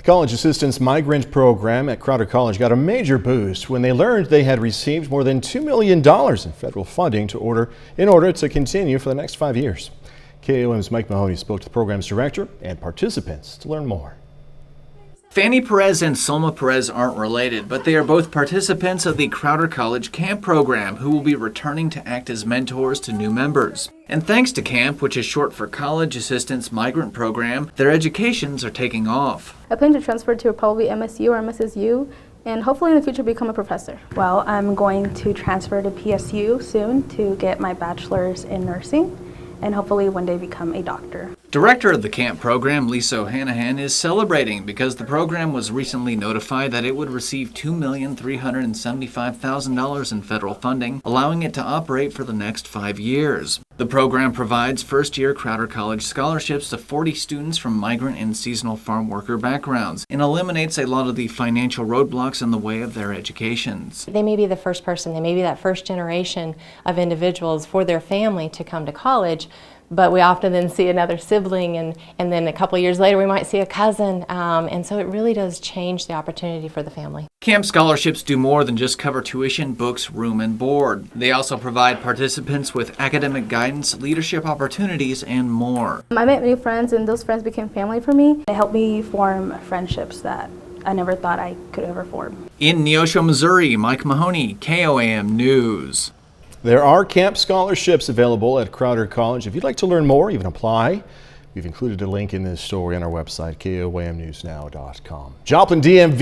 The College Assistance Migrant Program at Crowder College got a major boost when they learned they had received more than $2 million in federal funding in order to continue for the next 5 years. KOM's Mike Mahoney spoke to the program's director and participants to learn more. Fanny Perez and Selma Perez aren't related, but they are both participants of the Crowder College Camp program who will be returning to act as mentors to new members. And thanks to CAMP, which is short for College Assistance Migrant Program, their educations are taking off. I plan to transfer to probably MSU or MSSU and hopefully in the future become a professor. Well, I'm going to transfer to PSU soon to get my bachelor's in nursing and hopefully one day become a doctor. Director of the CAMP program, Lisa O'Hanahan, is celebrating because the program was recently notified that it would receive $2,375,000 in federal funding, allowing it to operate for the next 5 years. The program provides first-year Crowder College scholarships to 40 students from migrant and seasonal farm worker backgrounds and eliminates a lot of the financial roadblocks in the way of their educations. They may be the first person, they may be that first generation of individuals for their family to come to college, but we often then see another sibling and then a couple of years later we might see a cousin, and so it really does change the opportunity for the family. CAMP scholarships do more than just cover tuition, books, room, and board. They also provide participants with academic guidance, leadership opportunities, and more. I met new friends and those friends became family for me. They helped me form friendships that I never thought I could ever form. In Neosho, Missouri, Mike Mahoney, KOAM News. There are camp scholarships available at Crowder College. If you'd like to learn more, even apply, we've included a link in this story on our website, KOAMnewsnow.com. Joplin DMV